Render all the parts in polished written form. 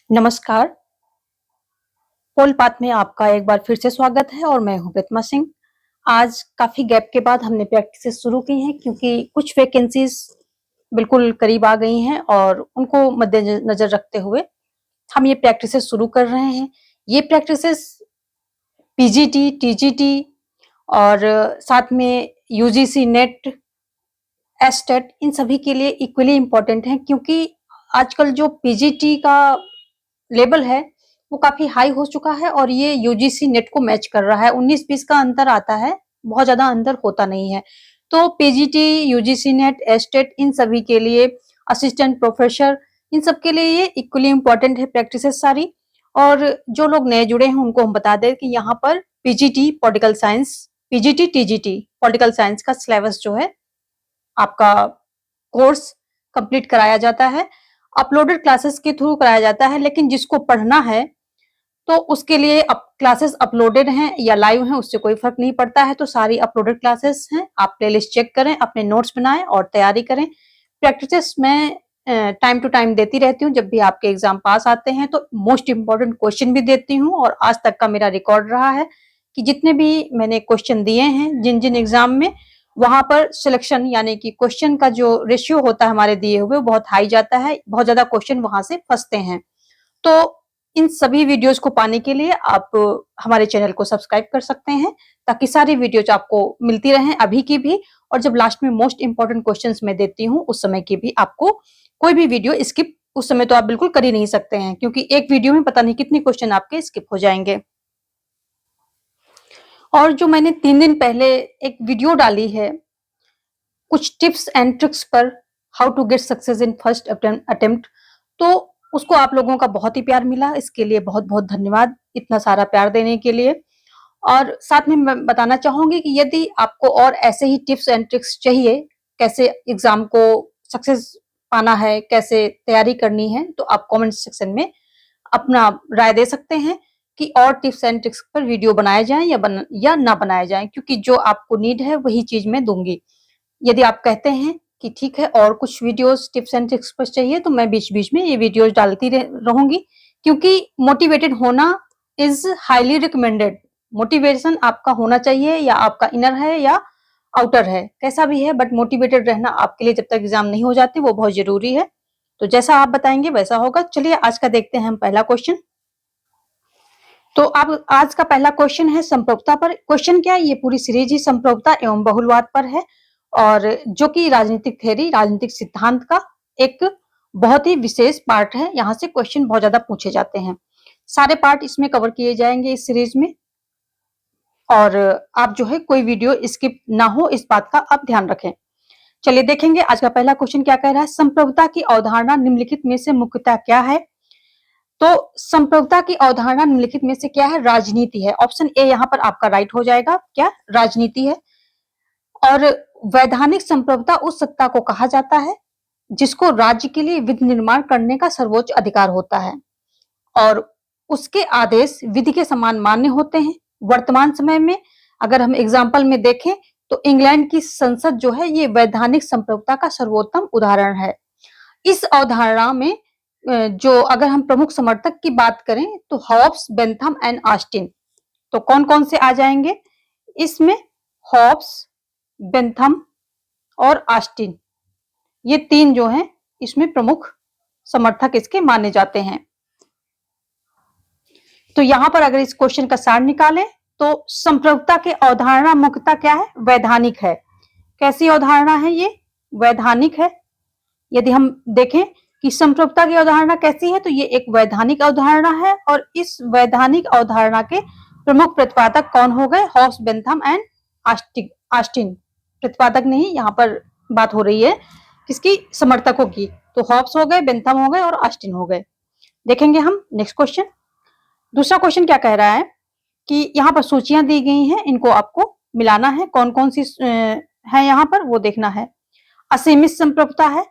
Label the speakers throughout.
Speaker 1: नमस्कार, पोल पाथ में आपका एक बार फिर से स्वागत है और मैं हूं प्रतिमा सिंह। आज काफ़ी गैप के बाद हमने प्रैक्टिसेस शुरू की हैं क्योंकि कुछ वैकेंसीज़ बिल्कुल करीब आ गई हैं और उनको मद्देनज़र रखते हुए हम ये प्रैक्टिसेस शुरू कर रहे हैं। ये प्रैक्टिसेस पीजीटी, टीजीटी और साथ में यूजीसी नेट, एस्टेट इन सभी के लिए इक्वली इम्पोर्टेंट हैं क्योंकि आजकल जो पीजीटी का लेवल है वो काफ़ी हाई हो चुका है और ये यूजीसी नेट को मैच कर रहा है। 19-20 का अंतर आता है, बहुत ज़्यादा अंतर होता नहीं है। तो पीजीटी, यूजीसी नेट, एस्टेट इन सभी के लिए असिस्टेंट प्रोफेसर इन सब के लिए ये इक्वली इम्पोर्टेंट है प्रैक्टिसेस सारी। और जो लोग नए जुड़े हैं उनको हम बता दें कि यहाँ पर PGT political science, PGT, TGT political science का सिलेबस जो है आपका कोर्स कंप्लीट कराया जाता है। अपलोडेड क्लासेस के थ्रू कराया जाता है, लेकिन जिसको पढ़ना है तो उसके लिए क्लासेस अपलोडेड हैं या लाइव हैं उससे कोई फर्क नहीं पड़ता है। तो सारी अपलोडेड क्लासेस हैं, आप प्लेलिस्ट चेक करें, अपने नोट्स बनाएं और तैयारी करें। प्रैक्टिसेस मैं टाइम टू टाइम देती रहती हूँ। जब भी आपके एग्जाम पास आते हैं तो मोस्ट इम्पोर्टेंट क्वेश्चन भी देती हूँ और आज तक का मेरा रिकॉर्ड रहा है कि जितने भी मैंने क्वेश्चन दिए हैं जिन जिन एग्जाम में, वहां पर सिलेक्शन यानी कि क्वेश्चन का जो रेशियो होता है हमारे दिए हुए वो बहुत हाई जाता है, बहुत ज्यादा क्वेश्चन वहां से फंसते हैं। तो इन सभी वीडियोस को पाने के लिए आप हमारे चैनल को सब्सक्राइब कर सकते हैं ताकि सारी वीडियोज आपको मिलती रहें अभी की भी, और जब लास्ट में मोस्ट इंपॉर्टेंट क्वेश्चंस मैं देती हूँ उस समय की भी आपको कोई भी वीडियो स्किप उस समय तो आप बिल्कुल कर ही नहीं सकते हैं क्योंकि एक वीडियो में पता नहीं कितने क्वेश्चन आपके स्किप हो जाएंगे। और जो मैंने 3 दिन पहले एक वीडियो डाली है कुछ टिप्स एंड ट्रिक्स पर how to get success in first attempt, तो उसको आप लोगों का बहुत ही प्यार मिला। इसके लिए बहुत-बहुत धन्यवाद इतना सारा प्यार देने के लिए। और साथ में मैं बताना चाहूँगी कि यदि आपको और ऐसे ही टिप्स एंड ट्रिक्स चाहिए, कैसे एग्ज़ाम को सक्सेस पाना है, कैसे तैयारी करनी है, तो आप कमेंट सेक्शन में अपना राय दे सकते हैं कि और टिप्स एंड ट्रिक्स पर वीडियो बनाए जाएँ या ना बनाए जाएँ, क्योंकि जो आपको नीड है वही चीज़ मैं दूँगी। यदि आप कहते हैं कि ठीक है और कुछ वीडियोस टिप्स एंड ट्रिक्स पर चाहिए तो मैं बीच-बीच में ये वीडियोस डालती रहूँगी क्योंकि मोटिवेटेड होना इज़ हाइली रिकमेंडेड। मोटिवेशन आपका होना चाहिए, या आपका इनर है या आउटर है, कैसा भी है, बट मोटिवेटेड रहना आपके लिए जब तक एग्ज़ाम नहीं हो जाते वो बहुत ज़रूरी है। तो जैसा आप बताएँगे वैसा होगा। चलिए आज का देखते हैं हम पहला क्वेश्चन। तो अब आज का पहला क्वेश्चन है संप्रभुता पर। क्वेश्चन क्या है, ये पूरी सीरीज ही संप्रभुता एवं बहुलवाद पर है और जो कि राजनीतिक थ्योरी, राजनीतिक सिद्धांत का एक बहुत ही विशेष पार्ट है। यहाँ से क्वेश्चन बहुत ज्यादा पूछे जाते हैं। सारे पार्ट इसमें कवर किए जाएंगे इस सीरीज में, और आप जो है कोई वीडियो स्किप ना हो इस बात का आप ध्यान रखें। चलिए देखेंगे आज का पहला क्वेश्चन क्या कह रहा है। संप्रभुता की अवधारणा निम्नलिखित में से मुख्यतः क्या है? तो संप्रभुता की अवधारणा निम्नलिखित में से क्या है? राजनीति है। ऑप्शन ए यहाँ पर आपका राइट हो जाएगा। क्या? राजनीति है। और वैधानिक संप्रभुता उस सत्ता को कहा जाता है जिसको राज्य के लिए विधि निर्माण करने का सर्वोच्च अधिकार होता है और उसके आदेश विधि के समान मान्य होते हैं। वर्तमान समय में अगर हम एग्जाम्पल में देखें तो इंग्लैंड की संसद जो है ये वैधानिक संप्रभुता का सर्वोत्तम उदाहरण है। इस अवधारणा में जो अगर हम प्रमुख समर्थक की बात करें तो हॉब्स, बेंथम एंड ऑस्टिन। तो कौन कौन से आ जाएंगे इसमें? हॉब्स, बेंथम और ऑस्टिन, ये तीन जो हैं इसमें प्रमुख समर्थक इसके माने जाते हैं। तो यहां पर अगर इस क्वेश्चन का सार निकालें तो संप्रभुता के अवधारणा मुख्यतः क्या है? वैधानिक है। कैसी अवधारणा है ये? वैधानिक है। यदि हम देखें कि संप्रभुता की अवधारणा कैसी है तो ये एक वैधानिक अवधारणा है और इस वैधानिक अवधारणा के प्रमुख प्रतिपादक कौन हो गए? Hobbes, Bentham and Austin. प्रतिपादक नहीं, यहाँ पर बात हो रही है किसकी? समर्थकों की। तो हॉब्स हो गए, बेंथम हो गए और ऑस्टिन हो गए। देखेंगे हम नेक्स्ट क्वेश्चन। दूसरा क्वेश्चन क्या कह रहा है कि यहाँ पर सूचियां दी गई हैं, इनको आपको मिलाना है। कौन कौन सी है यहाँ पर वो देखना है। असीमित संप्रभुता है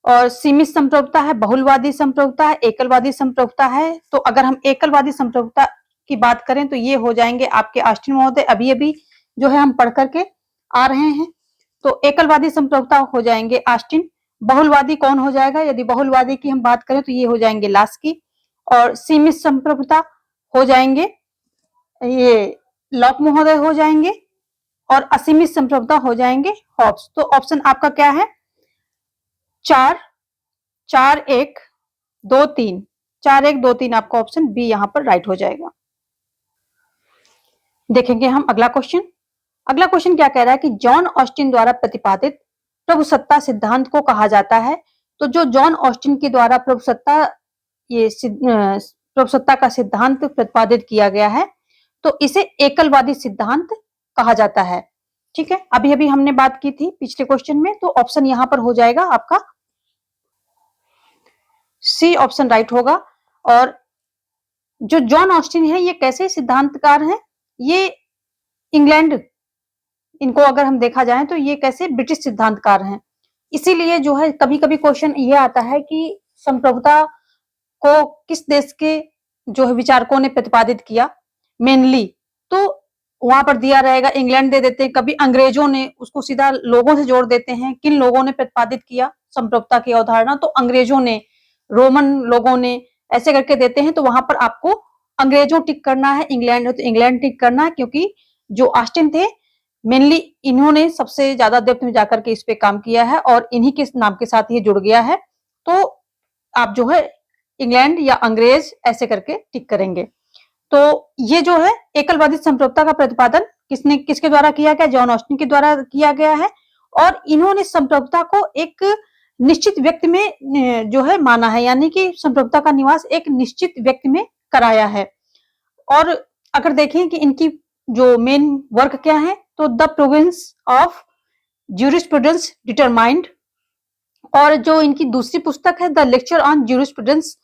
Speaker 1: और सीमित संप्रभुता है, बहुलवादी संप्रभुता है, एकलवादी संप्रभुता है। तो अगर हम एकलवादी संप्रभुता की बात करें तो ये हो जाएंगे आपके ऑस्टिन महोदय, अभी अभी जो है हम पढ़ करके आ रहे हैं। तो एकलवादी संप्रभुता हो जाएंगे ऑस्टिन। बहुलवादी कौन हो जाएगा? यदि बहुलवादी की हम बात करें तो ये हो जाएंगे लास्की। और सीमित संप्रभुता हो जाएंगे ये लॉक महोदय हो जाएंगे, और असीमित संप्रभुता हो जाएंगे हॉब्स। तो ऑप्शन आपका क्या है? 4 4 1 2 3, 4 1 2 3 आपका ऑप्शन बी यहां पर राइट हो जाएगा। देखेंगे हम अगला क्वेश्चन। अगला क्वेश्चन क्या कह रहा है कि जॉन ऑस्टिन द्वारा प्रतिपादित प्रभुसत्ता सिद्धांत को कहा जाता है। तो जो जॉन ऑस्टिन के द्वारा प्रभुसत्ता का सिद्धांत प्रतिपादित किया गया है, तो इसे एकलवादी सिद्धांत कहा जाता है। ठीक है, अभी अभी हमने बात की थी पिछले क्वेश्चन में, तो ऑप्शन यहां पर हो जाएगा आपका सी ऑप्शन राइट होगा। और जो जॉन ऑस्टिन है ये कैसे सिद्धांतकार हैं? ये इंग्लैंड, इनको अगर हम देखा जाए तो ये कैसे ब्रिटिश सिद्धांतकार हैं। इसीलिए जो है कभी कभी क्वेश्चन ये आता है कि संप्रभुता को किस देश के जो है विचारकों ने प्रतिपादित किया मेनली, तो वहां पर दिया रहेगा इंग्लैंड दे देते हैं, कभी अंग्रेजों ने, उसको सीधा लोगों से जोड़ देते हैं किन लोगों ने प्रतिपादित किया संप्रभुता की अवधारणा, तो अंग्रेजों ने, रोमन लोगों ने, ऐसे करके देते हैं। तो वहां पर आपको अंग्रेजों टिक करना है, इंग्लैंड है तो इंग्लैंड टिक करना है, क्योंकि जो ऑस्टिन थे मेनली इन्होंने सबसे ज्यादा डेप्थ में जाकर के इस पे काम किया है और इन्हीं के नाम के साथ ये जुड़ गया है। तो आप जो है इंग्लैंड या अंग्रेज ऐसे करके टिक करेंगे। तो ये जो है एकलवादी संप्रभुता का प्रतिपादन किसके द्वारा किया गया? जॉन ऑस्टिन के द्वारा किया गया है। और इन्होंने संप्रभुता को एक निश्चित व्यक्ति में जो है माना है, यानी कि संप्रभुता का निवास एक निश्चित व्यक्ति में कराया है। और अगर देखें कि इनकी जो मेन वर्क क्या है, तो the province of jurisprudence determined, और जो इनकी दूसरी पुस्तक है द लेक्चर ऑन ज्यूरिस्प्रूडेंस,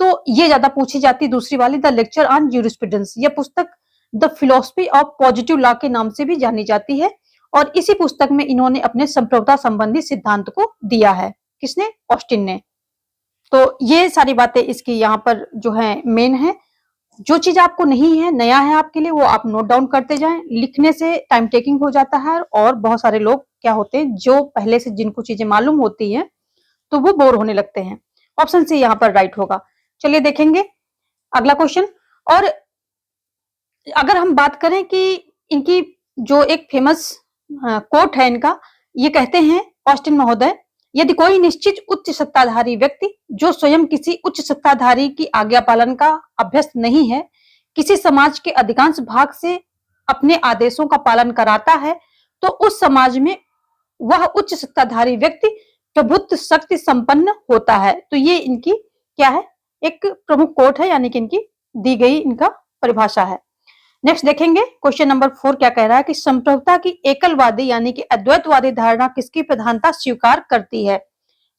Speaker 1: तो ये ज्यादा पूछी जाती है दूसरी वाली, द लेक्चर ऑन ज्यूरिस्प्रूडेंस। यह पुस्तक the philosophy of positive law के नाम से भी जानी जाती है। और इसी पुस्तक में इन्होंने अपने संप्रभुता संबंधी सिद्धांत को दिया है। किसने? ऑस्टिन ने। तो ये सारी बातें इसकी यहाँ पर जो है मेन है। जो चीज आपको नहीं है, नया है आपके लिए, वो आप नोट डाउन करते जाएं। लिखने से टाइम टेकिंग हो जाता है और बहुत सारे लोग क्या होते हैं जो पहले से जिनको चीजें मालूम होती हैं तो वो बोर होने लगते हैं। ऑप्शन सी यहाँ पर राइट होगा। चलिए देखेंगे अगला क्वेश्चन। और अगर हम बात करें कि इनकी जो एक फेमस कोट है इनका, ये कहते हैं ऑस्टिन महोदय, यदि कोई निश्चित उच्च सत्ताधारी व्यक्ति जो स्वयं किसी उच्च सत्ताधारी की आज्ञा पालन का अभ्यस्त नहीं है, किसी समाज के अधिकांश भाग से अपने आदेशों का पालन कराता है, तो उस समाज में वह उच्च सत्ताधारी व्यक्ति प्रभुत्व शक्ति संपन्न होता है। तो ये इनकी क्या है? एक प्रमुख कोट है, यानी कि इनकी दी गई इनका परिभाषा है। नेक्स्ट देखेंगे क्वेश्चन नंबर 4 क्या कह रहा है कि संप्रभुता की एकलवादी यानी कि अद्वैतवादी धारणा किसकी प्रधानता स्वीकार करती है?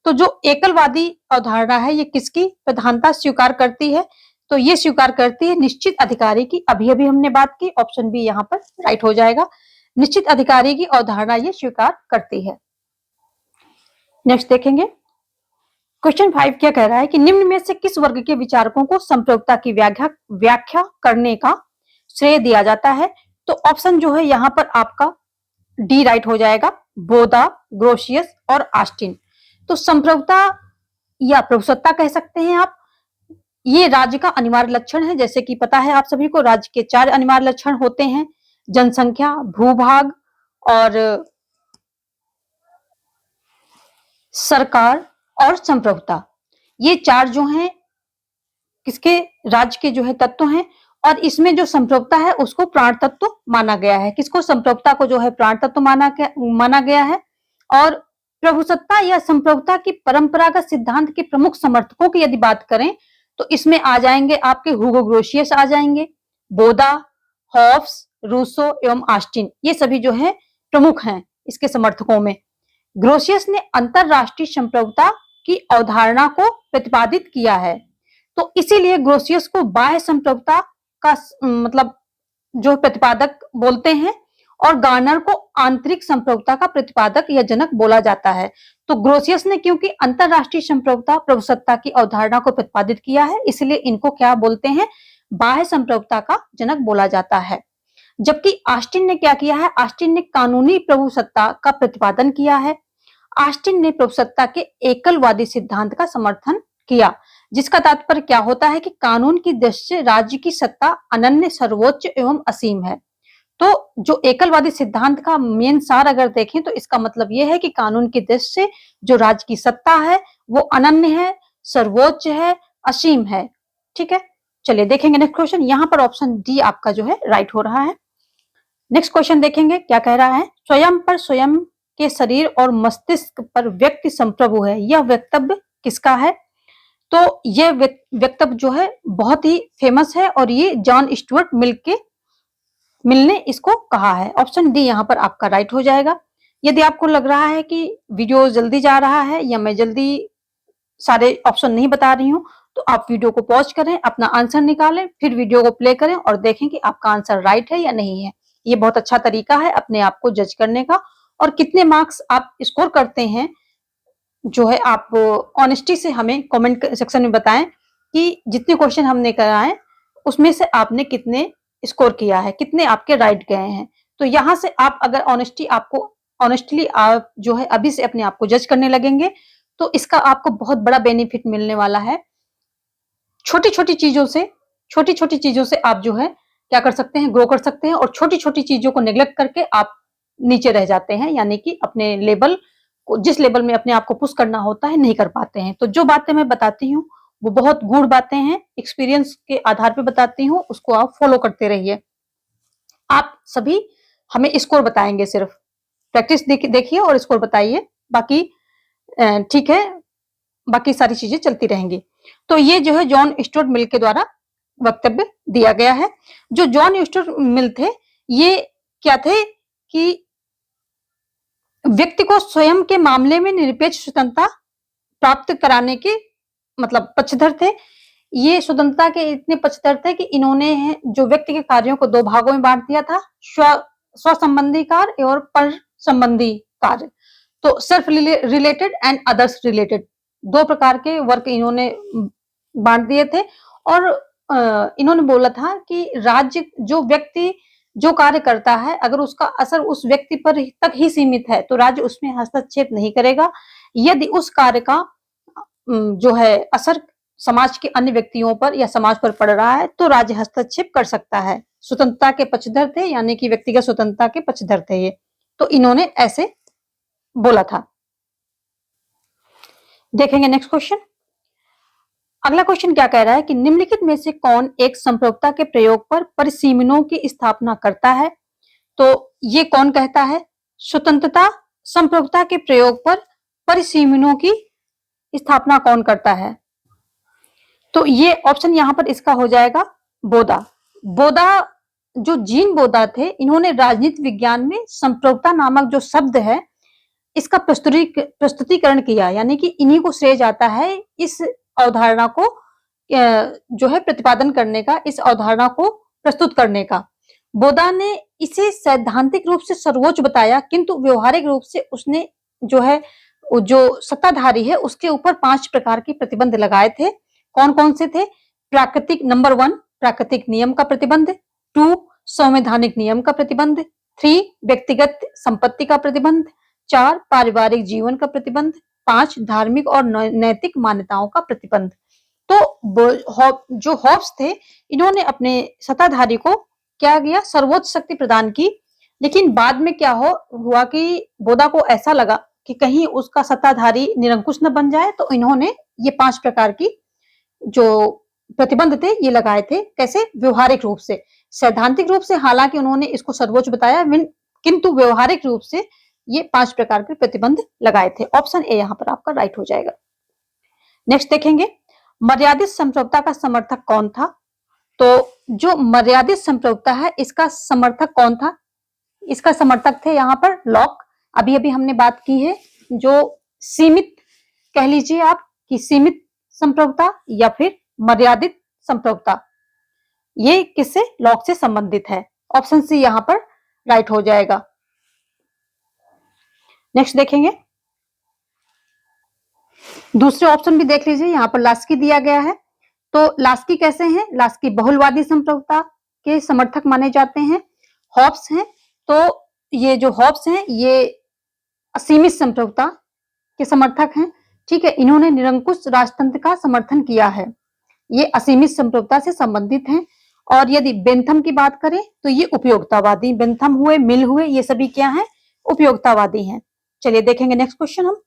Speaker 1: तो जो एकलवादी अवधारणा है ये किसकी प्रधानता स्वीकार करती है? तो ये स्वीकार करती है निश्चित अधिकारी की। अभी अभी हमने बात की, ऑप्शन बी यहाँ पर राइट हो जाएगा। निश्चित अधिकारी की अवधारणा ये स्वीकार करती है। नेक्स्ट देखेंगे क्वेश्चन 5 क्या कह रहा है कि निम्न में से किस वर्ग के विचारकों को संप्रभुता की व्याख्या करने का श्रेय दिया जाता है? तो ऑप्शन जो है यहाँ पर आपका डी राइट हो जाएगा, बोधा, ग्रोशियस और ऑस्टिन। तो संप्रभुता या प्रभुसत्ता कह सकते हैं आप, ये राज्य का अनिवार्य लक्षण है। जैसे कि पता है आप सभी को, राज्य के 4 अनिवार्य लक्षण होते हैं: जनसंख्या, भूभाग और सरकार और संप्रभुता। ये 4 जो हैं किसके? राज्य के जो है तत्व हैं। और इसमें जो संप्रभुता है उसको प्राण तत्व माना गया है। किसको? संप्रभुता को जो है प्राण तत्व माना गया है। और प्रभुसत्ता या संप्रभुता की परंपरागत सिद्धांत के प्रमुख समर्थकों की यदि बात करें तो इसमें आ जाएंगे आपके हुगो ग्रोशियस आ जाएंगे, बोधा, हॉब्स, रूसो एवं ऑस्टिन। ये सभी जो है प्रमुख हैं इसके समर्थकों में। ग्रोशियस ने अंतरराष्ट्रीय संप्रभुता की अवधारणा को प्रतिपादित किया है। तो इसीलिए ग्रोशियस को बाह्य संप्रभुता का मतलब जो प्रतिपादक बोलते हैं, और गार्नर को आंतरिक संप्रभुता का प्रतिपादक या जनक बोला जाता है। तो ग्रोशियस ने क्योंकि अंतरराष्ट्रीय संप्रभुता प्रभुसत्ता की अवधारणा को प्रतिपादित किया है, इसलिए इनको क्या बोलते हैं? बाह्य संप्रभुता का जनक बोला जाता है। जबकि ऑस्टिन ने क्या किया है? ऑस्टिन ने कानूनी प्रभुसत्ता का प्रतिपादन किया है। ऑस्टिन ने प्रभुसत्ता के एकलवादी सिद्धांत का समर्थन किया, जिसका तात्पर्य क्या होता है कि कानून की दृष्टि से राज्य की सत्ता अनन्य, सर्वोच्च एवं असीम है। तो जो एकलवादी सिद्धांत का मेन सार अगर देखें तो इसका मतलब ये है कि कानून की दृष्टि से जो राज्य की सत्ता है वो अनन्य है, सर्वोच्च है, असीम है। ठीक है, चलिए देखेंगे नेक्स्ट क्वेश्चन। यहाँ पर ऑप्शन डी आपका जो है राइट हो रहा है। नेक्स्ट क्वेश्चन देखेंगे क्या कह रहा है। स्वयं पर स्वयं के शरीर और मस्तिष्क पर व्यक्ति संप्रभु है, यह वक्तव्य किसका है? तो यह वक्तव्य जो है बहुत ही फेमस है और ये जॉन स्टुअर्ट मिल ने इसको कहा है। ऑप्शन डी यहाँ पर आपका राइट हो जाएगा। यदि आपको लग रहा है कि वीडियो जल्दी जा रहा है या मैं जल्दी सारे ऑप्शन नहीं बता रही हूँ, तो आप वीडियो को पॉज करें, अपना आंसर निकालें, फिर वीडियो को प्ले करें और देखें कि आपका आंसर राइट है या नहीं है। ये बहुत अच्छा तरीका है अपने आप को जज करने का। और कितने मार्क्स आप स्कोर करते हैं जो है आप ऑनेस्टी से हमें कमेंट सेक्शन में बताएं कि जितने क्वेश्चन हमने कराए उसमें से आपने कितने स्कोर किया है, कितने आपके राइट गए हैं। तो यहाँ से आप अगर ऑनेस्टली आप जो है अभी से अपने आप को जज करने लगेंगे तो इसका आपको बहुत बड़ा बेनिफिट मिलने वाला है। छोटी छोटी चीजों से आप जो है क्या कर सकते हैं, ग्रो कर सकते हैं। और छोटी छोटी चीजों को नेग्लेक्ट करके आप नीचे रह जाते हैं, यानी कि अपने लेवल को, जिस लेवल में अपने आप को पुश करना होता है, नहीं कर पाते हैं। तो जो बातें मैं बताती हूँ वो बहुत गूढ़ बातें हैं, एक्सपीरियंस के आधार पे बताती हूँ, उसको आप फॉलो करते रहिए। आप सभी हमें स्कोर बताएंगे, सिर्फ प्रैक्टिस देखिए और स्कोर बताइए, बाकी ठीक है, बाकी सारी चीजें चलती रहेंगी। तो ये जो है जॉन स्टुअर्ट मिल के द्वारा वक्तव्य दिया गया है। जो जॉन स्टुअर्ट मिल थे ये क्या थे कि व्यक्ति को स्वयं के मामले में निरपेक्ष स्वतंत्रता प्राप्त कराने के मतलब पक्षधर थे। ये स्वतंत्रता के इतने पक्षधर थे कि इन्होंने जो व्यक्ति के कार्यों को दो भागों में बांट दिया था, स्व संबंधी कार्य और पर संबंधी कार्य। तो self related and others related, दो प्रकार के वर्क इन्होंने बांट दिए थे। और इन्होंने बोला था कि राज्य, जो व्यक्ति जो कार्य करता है, अगर उसका असर उस व्यक्ति पर तक ही सीमित है तो राज्य उसमें हस्तक्षेप नहीं करेगा। यदि उस कार्य का जो है असर समाज के अन्य व्यक्तियों पर या समाज पर पड़ रहा है तो राज्य हस्तक्षेप कर सकता है। स्वतंत्रता के पक्षधर थे, यानी कि व्यक्तिगत स्वतंत्रता के पक्षधर थे ये। तो इन्होंने ऐसे बोला था। देखेंगे नेक्स्ट क्वेश्चन। अगला क्वेश्चन क्या कह रहा है कि निम्नलिखित में से कौन एक संप्रभुता के प्रयोग पर परिसीमनों की स्थापना करता है? तो ये कौन कहता है? स्वतंत्रता संप्रभुता के प्रयोग पर परिसीमनों की स्थापना कौन करता है? तो ये ऑप्शन यहाँ पर इसका हो जाएगा बोदा। बोदा, जो जीन बोदा थे, इन्होंने राजनीति विज्ञान में संप्रभुता नामक जो शब्द है इसका प्रस्तुतिकरण किया, यानी कि इन्हीं को श्रेय जाता है इस अवधारणा को जो है प्रतिपादन करने का, इस अवधारणा को प्रस्तुत करने का। बोदा ने इसे सैद्धांतिक रूप से सर्वोच्च बताया, किंतु व्यवहारिक रूप से उसने जो है जो सत्ताधारी है उसके ऊपर 5 प्रकार के प्रतिबंध लगाए थे। कौन कौन से थे? प्राकृतिक, नंबर 1 प्राकृतिक नियम का प्रतिबंध, 2 संवैधानिक नियम का प्रतिबंध, 3 व्यक्तिगत संपत्ति का प्रतिबंध, 4 पारिवारिक जीवन का प्रतिबंध, 5 धार्मिक और नैतिक मान्यताओं का प्रतिबंध। तो जो हॉब्स थे, इन्होंने अपने सत्ताधारी को क्या किया? सर्वोच्च शक्ति प्रदान की। लेकिन बाद में क्या हुआ कि बोदा को ऐसा लगा कि कहीं उसका सत्ताधारी निरंकुश न बन जाए, तो इन्होंने ये 5 प्रकार की जो प्रतिबंध थे ये लगाए थे। कैसे? व्यवहारिक रूप से। सैद्धांतिक रूप से हालांकि उन्होंने इसको सर्वोच्च बताया, किंतु व्यवहारिक रूप से ये 5 प्रकार के प्रतिबंध लगाए थे। ऑप्शन ए यहाँ पर आपका राइट हो जाएगा। नेक्स्ट देखेंगे, मर्यादित संप्रभुता का समर्थक कौन था? तो जो मर्यादित संप्रभुता है इसका समर्थक कौन था? इसका समर्थक थे यहाँ पर लॉक। अभी अभी हमने बात की है, जो सीमित कह लीजिए आप कि सीमित संप्रभुता या फिर मर्यादित संप्रभुता, ये किससे? लॉक से संबंधित है। ऑप्शन सी यहाँ पर राइट हो जाएगा। नेक्स्ट देखेंगे, दूसरे ऑप्शन भी देख लीजिए, यहाँ पर लास्की दिया गया है। तो लास्की कैसे हैं? लास्की बहुलवादी संप्रभुता के समर्थक माने जाते हैं। हॉब्स हैं, तो ये जो हॉब्स हैं ये असीमित संप्रभुता के समर्थक हैं। ठीक है, इन्होंने निरंकुश राजतंत्र का समर्थन किया है। ये असीमित संप्रभुता से संबंधित हैं। और यदि बेंथम की बात करें तो ये उपयोगितावादी, बेंथम हुए, मिल हुए, ये सभी क्या हैं? उपयोगितावादी हैं। चलिए देखेंगे नेक्स्ट क्वेश्चन हम।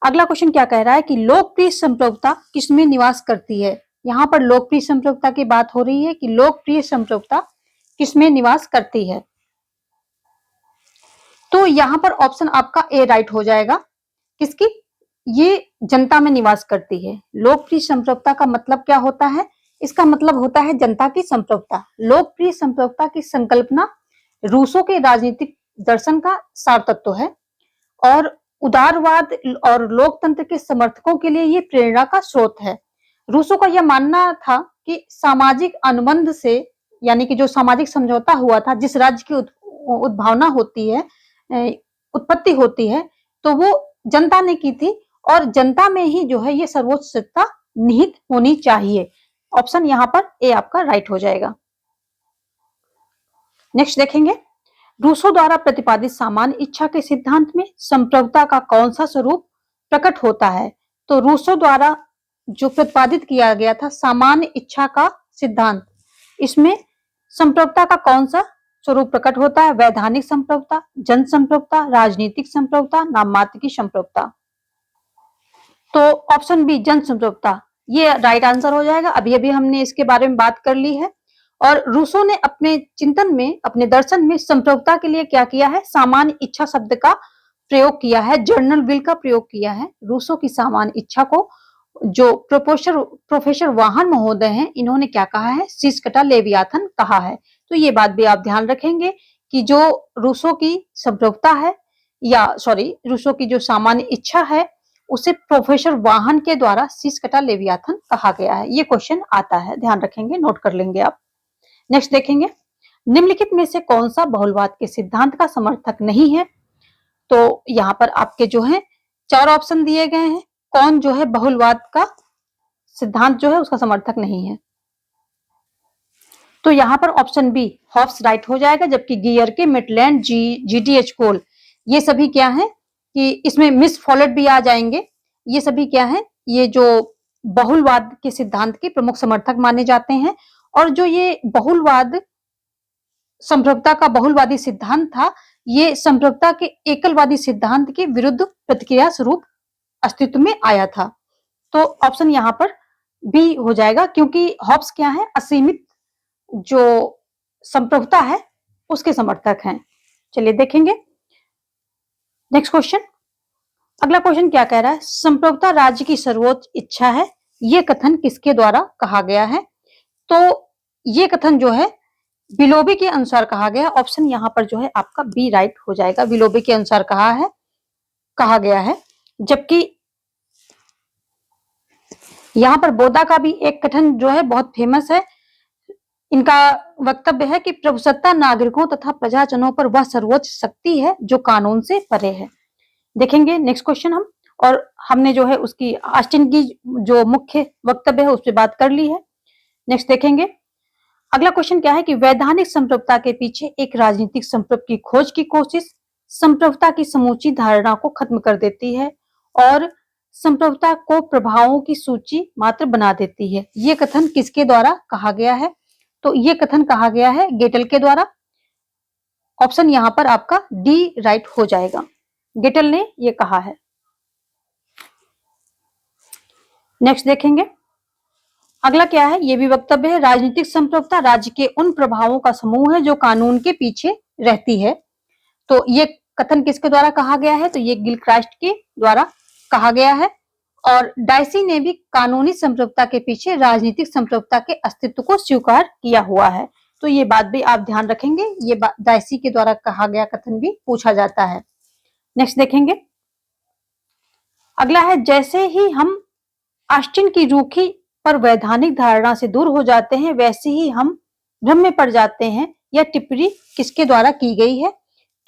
Speaker 1: अगला क्वेश्चन क्या कह रहा है कि लोकप्रिय संप्रभुता किसमें निवास करती है? यहाँ पर लोकप्रिय संप्रभुता की बात हो रही है कि लोकप्रिय संप्रभुता किसमें निवास करती है। तो यहाँ पर ऑप्शन आपका ए राइट हो जाएगा। किसकी? ये जनता में निवास करती है। लोकप्रिय संप्रभुता का मतलब क्या होता है? इसका मतलब होता है जनता की संप्रभुता। लोकप्रिय संप्रभुता की संकल्पना रूसों के राजनीतिक दर्शन का सार तत्व है और उदारवाद और लोकतंत्र के समर्थकों के लिए ये प्रेरणा का स्रोत है। रूसों का यह मानना था कि सामाजिक अनुबंध से, यानी कि जो सामाजिक समझौता हुआ था, जिस राज्य की उद्भावना होती है, उत्पत्ति होती है, तो वो जनता ने की थी और जनता में ही जो है ये सर्वोच्च सत्ता निहित होनी चाहिए। ऑप्शन यहाँ पर ए आपका राइट हो जाएगा। नेक्स्ट देखेंगे, रूसों द्वारा प्रतिपादित सामान्य इच्छा के सिद्धांत में संप्रभुता का कौन सा स्वरूप प्रकट होता है? तो रूसों द्वारा जो प्रतिपादित किया गया था सामान्य इच्छा का सिद्धांत, इसमें संप्रभुता का कौन सा स्वरूप प्रकट होता है? वैधानिक संप्रभुता, जन संप्रभुता, राजनीतिक संप्रभुता, नाम मात्र की संप्रभुता। तो ऑप्शन बी जन संप्रभुता ये राइट आंसर हो जाएगा। अभी अभी हमने इसके बारे में बात कर ली है। और रूसों ने अपने चिंतन में, अपने दर्शन में संप्रभुता के लिए क्या किया है? सामान्य इच्छा शब्द का प्रयोग किया है, जर्नल विल का प्रयोग किया है। रूसों की सामान्य इच्छा को जो प्रोफेसर वाहन महोदय हैं, इन्होंने क्या कहा है? सिसकटा लेवियाथन कहा है। तो ये बात भी आप ध्यान रखेंगे कि जो रूसों की संप्रभुता है, या सॉरी रूसों की जो सामान्य इच्छा है, उसे प्रोफेसर वाहन के द्वारा सिसकटा लेवियाथन कहा गया है। ये क्वेश्चन आता है, ध्यान रखेंगे, नोट कर लेंगे आप। नेक्स्ट देखेंगे, निम्नलिखित में से कौन सा बहुलवाद के सिद्धांत का समर्थक नहीं है? तो यहाँ पर आपके जो है 4 ऑप्शन दिए गए हैं। कौन जो है बहुलवाद का सिद्धांत जो है उसका समर्थक नहीं है? तो यहाँ पर ऑप्शन बी हॉब्स राइट हो जाएगा, जबकि गियरके, मिटलैंड, जीटीएच कोल, ये सभी क्या है कि इसमें मिस फॉलेट भी आ जाएंगे। ये सभी क्या है? ये जो बहुलवाद के सिद्धांत के प्रमुख समर्थक माने जाते हैं। और जो ये बहुलवाद संप्रभुता का बहुलवादी सिद्धांत था, ये संप्रभुता के एकलवादी सिद्धांत के विरुद्ध प्रतिक्रिया स्वरूप अस्तित्व में आया था। तो ऑप्शन यहाँ पर बी हो जाएगा, क्योंकि हॉब्स क्या है? असीमित जो संप्रभुता है उसके समर्थक हैं। चलिए देखेंगे नेक्स्ट क्वेश्चन। अगला क्वेश्चन क्या कह रहा है? संप्रभुता राज्य की सर्वोच्च इच्छा है, यह कथन किसके द्वारा कहा गया है? तो ये कथन जो है विलोबी के अनुसार कहा गया। ऑप्शन यहाँ पर जो है आपका बी राइट हो जाएगा। विलोबी के अनुसार कहा गया है। जबकि यहाँ पर बोधा का भी एक कथन जो है बहुत फेमस है। इनका वक्तव्य है कि प्रभुसत्ता नागरिकों तथा प्रजाजनों पर वह सर्वोच्च शक्ति है जो कानून से परे है। देखेंगे नेक्स्ट क्वेश्चन हम, और हमने जो है उसकी ऑस्टिन की जो मुख्य वक्तव्य है उस पर बात कर ली है। नेक्स्ट देखेंगे, अगला क्वेश्चन क्या है कि वैधानिक संप्रभुता के पीछे एक राजनीतिक संप्रभु की खोज की कोशिश संप्रभुता की समूची धारणा को खत्म कर देती है और संप्रभुता को प्रभावों की सूची मात्र बना देती है। ये कथन किसके द्वारा कहा गया है? तो ये कथन कहा गया है गेटल के द्वारा। ऑप्शन यहाँ पर आपका डी राइट हो जाएगा। गेटल ने ये कहा है। नेक्स्ट देखेंगे, अगला क्या है? ये भी वक्तव्य है, राजनीतिक संप्रभुता राज्य के उन प्रभावों का समूह है जो कानून के पीछे रहती है। तो ये कथन किसके द्वारा कहा गया है? तो ये गिलक्रास्ट के द्वारा कहा गया है। और डायसी ने भी कानूनी संप्रभुता के पीछे राजनीतिक संप्रभुता के अस्तित्व को स्वीकार किया हुआ है। तो ये बात भी आप ध्यान रखेंगे, ये डायसी के द्वारा कहा गया कथन भी पूछा जाता है। नेक्स्ट देखेंगे, अगला है, जैसे ही हम ऑस्टिन की रूखी पर वैधानिक धारणा से दूर हो जाते हैं वैसे ही हम भ्रम में पड़ जाते हैं। यह टिप्पणी किसके द्वारा की गई है?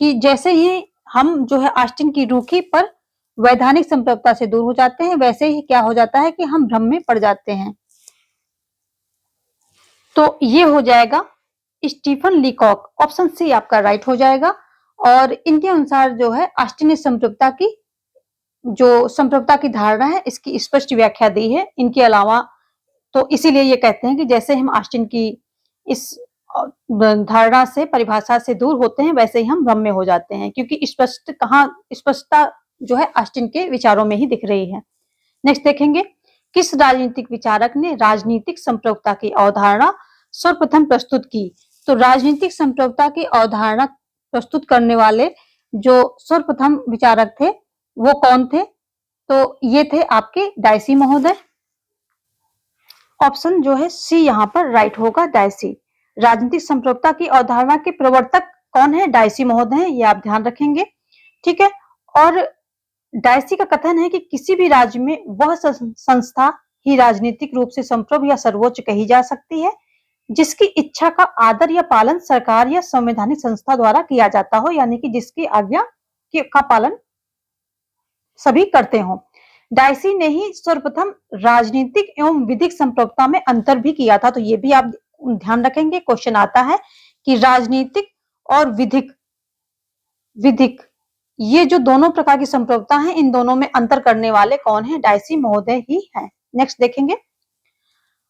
Speaker 1: कि जैसे ही हम जो है ऑस्टिन की रूखी पर वैधानिक संप्रभुता से दूर हो जाते हैं वैसे ही क्या हो जाता है कि हम भ्रम में पड़ जाते हैं। तो ये हो जाएगा स्टीफन लीकॉक। ऑप्शन सी आपका राइट हो जाएगा। और इनके अनुसार जो है ऑस्टिन संप्रभुता की जो संप्रभुता की धारणा है इसकी स्पष्ट व्याख्या दी है। इनके अलावा तो इसीलिए ये कहते हैं कि जैसे हम ऑस्टिन की इस धारणा से, परिभाषा से दूर होते हैं, वैसे ही हम भ्रम में हो जाते हैं, क्योंकि स्पष्टता जो है ऑस्टिन के विचारों में ही दिख रही है। नेक्स्ट देखेंगे, किस राजनीतिक विचारक ने राजनीतिक संप्रभुता की अवधारणा सर्वप्रथम प्रस्तुत की? तो राजनीतिक संप्रभुता की अवधारणा प्रस्तुत करने वाले जो सर्वप्रथम विचारक थे वो कौन थे? तो ये थे आपके डायसी महोदय। ऑप्शन जो है सी यहाँ पर राइट होगा, डायसी। राजनीतिक संप्रभुता की अवधारणा के प्रवर्तक कौन है? डायसी महोदय हैं, ये आप ध्यान रखेंगे। ठीक है। और डायसी का कथन है कि किसी भी राज्य में वह संस्था ही राजनीतिक रूप से संप्रभु या सर्वोच्च कही जा सकती है जिसकी इच्छा का आदर या पालन सरकार या संवैधानिक संस्था द्वारा किया जाता हो, यानी कि जिसकी आज्ञा का पालन सभी करते हों। डायसी ने ही सर्वप्रथम राजनीतिक एवं विधिक संप्रभुता में अंतर भी किया था, तो ये भी आप ध्यान रखेंगे। क्वेश्चन आता है कि राजनीतिक और विधिक ये जो दोनों प्रकार की संप्रभुता हैं, इन दोनों में अंतर करने वाले कौन है? डायसी महोदय ही हैं। नेक्स्ट देखेंगे,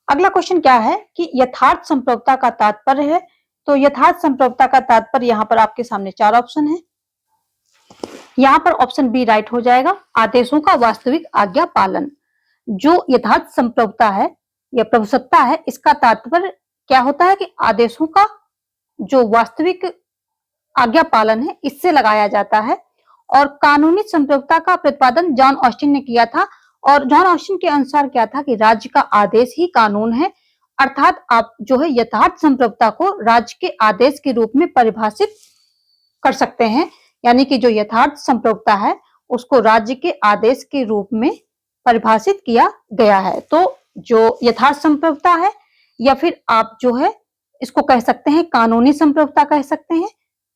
Speaker 1: अगला क्वेश्चन क्या है कि यथार्थ संप्रभुता का तात्पर्य है। तो यथार्थ संप्रभुता का तात्पर्य यहाँ पर आपके सामने 4 ऑप्शन है। यहाँ पर ऑप्शन बी राइट हो जाएगा, आदेशों का वास्तविक आज्ञा पालन। जो यथार्थ संप्रभुता है या प्रभुसत्ता है, इसका तात्पर्य क्या होता है कि आदेशों का जो वास्तविक आज्ञा पालन है इससे लगाया जाता है। और कानूनी संप्रभुता का प्रतिपादन जॉन ऑस्टिन ने किया था, और जॉन ऑस्टिन के अनुसार क्या था कि राज्य का आदेश ही कानून है, अर्थात आप जो है यथार्थ संप्रभुता को राज्य के आदेश के रूप में परिभाषित कर सकते हैं, यानी कि जो यथार्थ संप्रभुता है उसको राज्य के आदेश के रूप में परिभाषित किया गया है। तो जो यथार्थ संप्रभुता है या फिर आप जो है इसको कह सकते हैं कानूनी संप्रभुता कह सकते हैं,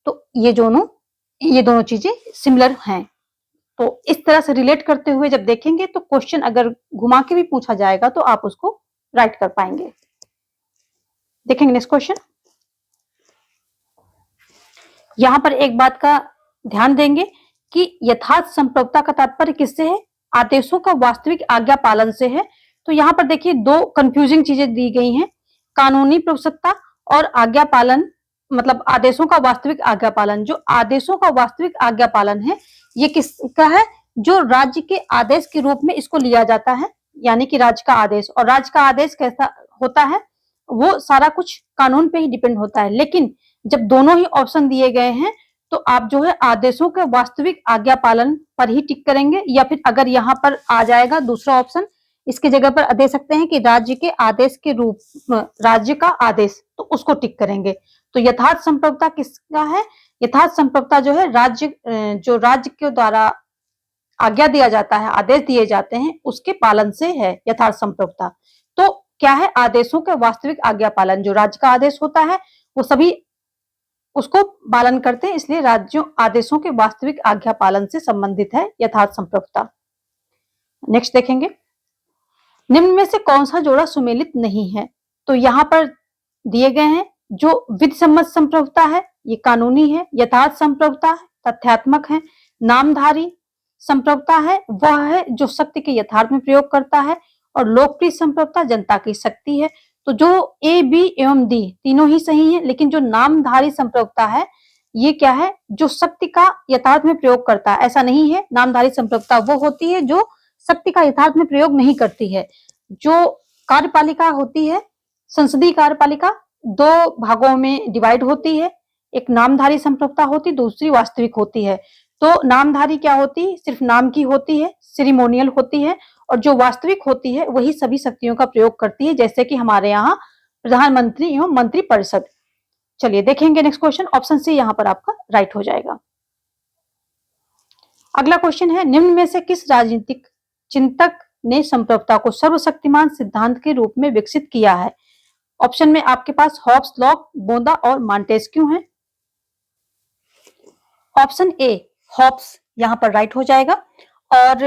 Speaker 1: तो ये दोनों चीजें सिमिलर हैं। तो इस तरह से रिलेट करते हुए जब देखेंगे तो क्वेश्चन अगर घुमा के भी पूछा जाएगा तो आप उसको राइट कर पाएंगे। देखेंगे नेक्स्ट क्वेश्चन। यहां पर एक बात का ध्यान देंगे कि यथार्थ संप्रभुता का तात्पर्य किससे है? आदेशों का वास्तविक आज्ञा पालन से है। तो यहाँ पर देखिए 2 कंफ्यूजिंग चीजें दी गई हैं, कानूनी प्रभुसत्ता और आज्ञा पालन, मतलब आदेशों का वास्तविक आज्ञा पालन। जो आदेशों का वास्तविक आज्ञा पालन है ये किसका है? जो राज्य के आदेश के रूप में इसको लिया जाता है, यानी कि राज्य का आदेश। और राज्य का आदेश कैसा होता है? वो सारा कुछ कानून पे ही डिपेंड होता है। लेकिन जब दोनों ही ऑप्शन दिए गए हैं तो आप जो है आदेशों के वास्तविक आज्ञा पालन पर ही टिक करेंगे, या फिर अगर यहाँ पर आ जाएगा दूसरा ऑप्शन, इसके जगह पर दे सकते हैं कि राज्य के आदेश के रूप, राज्य का आदेश, तो उसको टिक करेंगे। तो यथार्थ संप्रभुता किसका है? यथार्थ संप्रभुता जो है जो राज्य के द्वारा आज्ञा दिया जाता है, आदेश दिए जाते हैं, उसके पालन से है यथार्थ संप्रभुता। तो क्या है? आदेशों के वास्तविक आज्ञा पालन। जो राज्य का आदेश होता है वो सभी उसको पालन करते हैं, इसलिए राज्यों आदेशों के वास्तविक आज्ञा पालन से संबंधित है यथार्थ संप्रभुता। नेक्स्ट देखेंगे, निम्न में से कौन सा जोड़ा सुमेलित नहीं है? तो यहाँ पर दिए गए हैं, जो विधि सम्मत संप्रभुता है ये कानूनी है, यथार्थ संप्रभुता तथ्यात्मक है, नामधारी संप्रभुता है वह है जो शक्ति के यथार्थ में प्रयोग करता है, और लोकप्रिय संप्रभुता जनता की शक्ति है। तो जो ए, बी एवं डी तीनों ही सही है, लेकिन जो नामधारी संप्रभुता है ये क्या है? जो शक्ति का यथार्थ में प्रयोग करता है। ऐसा नहीं है, नामधारी संप्रभुता वो होती है जो शक्ति का यथार्थ में प्रयोग नहीं करती है। जो कार्यपालिका होती है, संसदीय कार्यपालिका 2 भागों में डिवाइड होती है, एक नामधारी संप्रभुता होती, दूसरी वास्तविक होती है। तो नामधारी क्या होती? सिर्फ नाम की होती है, सेरेमोनियल होती है, और जो वास्तविक होती है वही सभी शक्तियों का प्रयोग करती है, जैसे कि हमारे यहाँ प्रधानमंत्री एवं मंत्री परिषद। चलिए देखेंगे नेक्स्ट क्वेश्चन, ऑप्शन सी यहाँ पर आपका राइट हो जाएगा। अगला क्वेश्चन है, निम्न में से किस राजनीतिक चिंतक ने संप्रभुता को सर्वशक्तिमान सिद्धांत के रूप में विकसित किया है? ऑप्शन में आपके पास हॉब्स, लॉक, बोंदा और मॉन्टेस्क्यू हैं। ऑप्शन ए हॉब्स यहाँ पर राइट हो जाएगा। और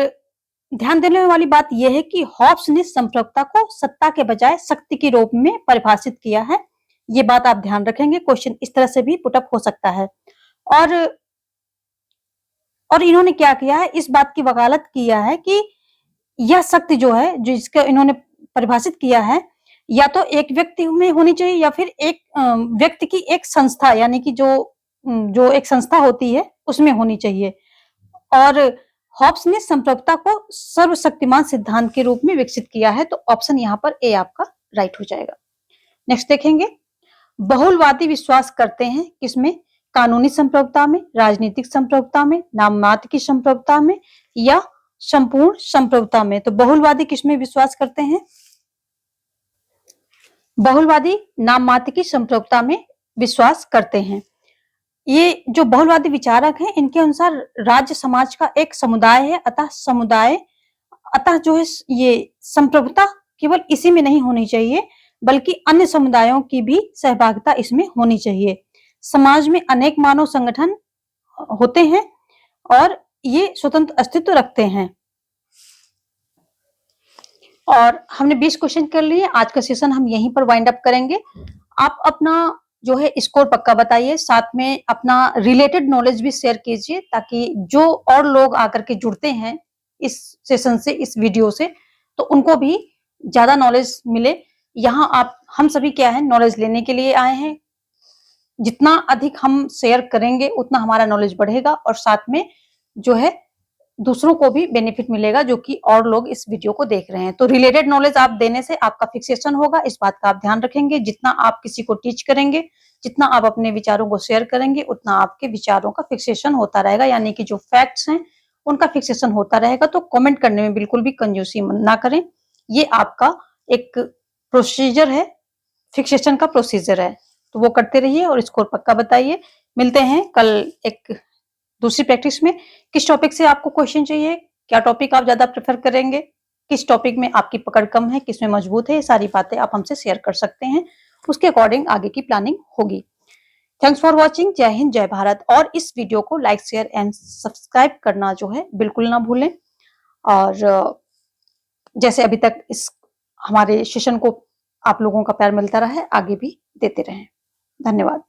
Speaker 1: ध्यान देने वाली बात यह है कि हॉब्स ने संप्रभुता को सत्ता के बजाय शक्ति के रूप में परिभाषित किया है। ये बात आप ध्यान रखेंगे, क्वेश्चन इस तरह से भी पुटअप हो सकता है। और और इन्होंने क्या किया है, इस बात की वकालत किया है कि यह शक्ति जो है, जिसका इन्होंने परिभाषित किया है, या तो एक व्यक्ति में होनी चाहिए या फिर एक व्यक्ति की एक संस्था, यानी कि जो एक संस्था होती है उसमें होनी चाहिए। और हॉब्स ने संप्रभुता को सर्वशक्तिमान सिद्धांत के रूप में विकसित किया है, तो ऑप्शन यहाँ पर ए आपका राइट हो जाएगा। नेक्स्ट देखेंगे, बहुलवादी विश्वास करते हैं किसमें? कानूनी संप्रभुता में, राजनीतिक संप्रभुता में, नाम मात्र की संप्रभुता में, या संपूर्ण संप्रभुता में। तो बहुलवादी किसमें विश्वास करते हैं? बहुलवादी नाम मात्र की संप्रभुता में विश्वास करते हैं। ये जो बहुलवादी विचारक हैं, इनके अनुसार राज्य समाज का एक समुदाय है, अतः जो है ये संप्रभुता केवल इसी में नहीं होनी चाहिए, बल्कि अन्य समुदायों की भी सहभागिता इसमें होनी चाहिए। समाज में अनेक मानव संगठन होते हैं और ये स्वतंत्र अस्तित्व रखते हैं। और हमने 20 क्वेश्चन कर लिए। आज का सेशन हम यहीं पर वाइंड अप करेंगे। आप अपना जो है स्कोर पक्का बताइए, साथ में अपना रिलेटेड नॉलेज भी शेयर कीजिए, ताकि जो और लोग आकर के जुड़ते हैं इस सेशन से, इस वीडियो से, तो उनको भी ज्यादा नॉलेज मिले। यहाँ हम सभी क्या है, नॉलेज लेने के लिए आए हैं। जितना अधिक हम शेयर करेंगे उतना हमारा नॉलेज बढ़ेगा, और साथ में जो है दूसरों को भी बेनिफिट मिलेगा, जो कि और लोग इस वीडियो को देख रहे हैं। तो रिलेटेड नॉलेज आप देने से आपका फिक्सेशन होगा, इस बात का आप ध्यान रखेंगे। जितना आप किसी को टीच करेंगे, जितना आप अपने विचारों को शेयर करेंगे, उतना आपके विचारों का फिक्सेशन होता रहेगा, यानी कि जो फैक्ट्स हैं उनका फिक्सेशन होता रहेगा। तो कमेंट करने में बिल्कुल भी कंजूसी ना करें। ये आपका एक प्रोसीजर है, फिक्सेशन का प्रोसीजर है, तो वो करते रहिए और स्कोर पक्का बताइए। मिलते हैं कल एक दूसरी प्रैक्टिस में। किस टॉपिक से आपको क्वेश्चन चाहिए, क्या टॉपिक आप ज्यादा प्रेफर करेंगे, किस टॉपिक में आपकी पकड़ कम है, किसमें मजबूत है, ये सारी बातें आप हमसे शेयर कर सकते हैं। उसके अकॉर्डिंग आगे की प्लानिंग होगी। Thanks for watching. जय हिंद, जय भारत। और इस वीडियो को लाइक, शेयर एंड सब्सक्राइब करना जो है बिल्कुल ना भूलें। और जैसे अभी तक इस हमारे सेशन को आप लोगों का प्यार मिलता रहा है, आगे भी देते रहें। धन्यवाद।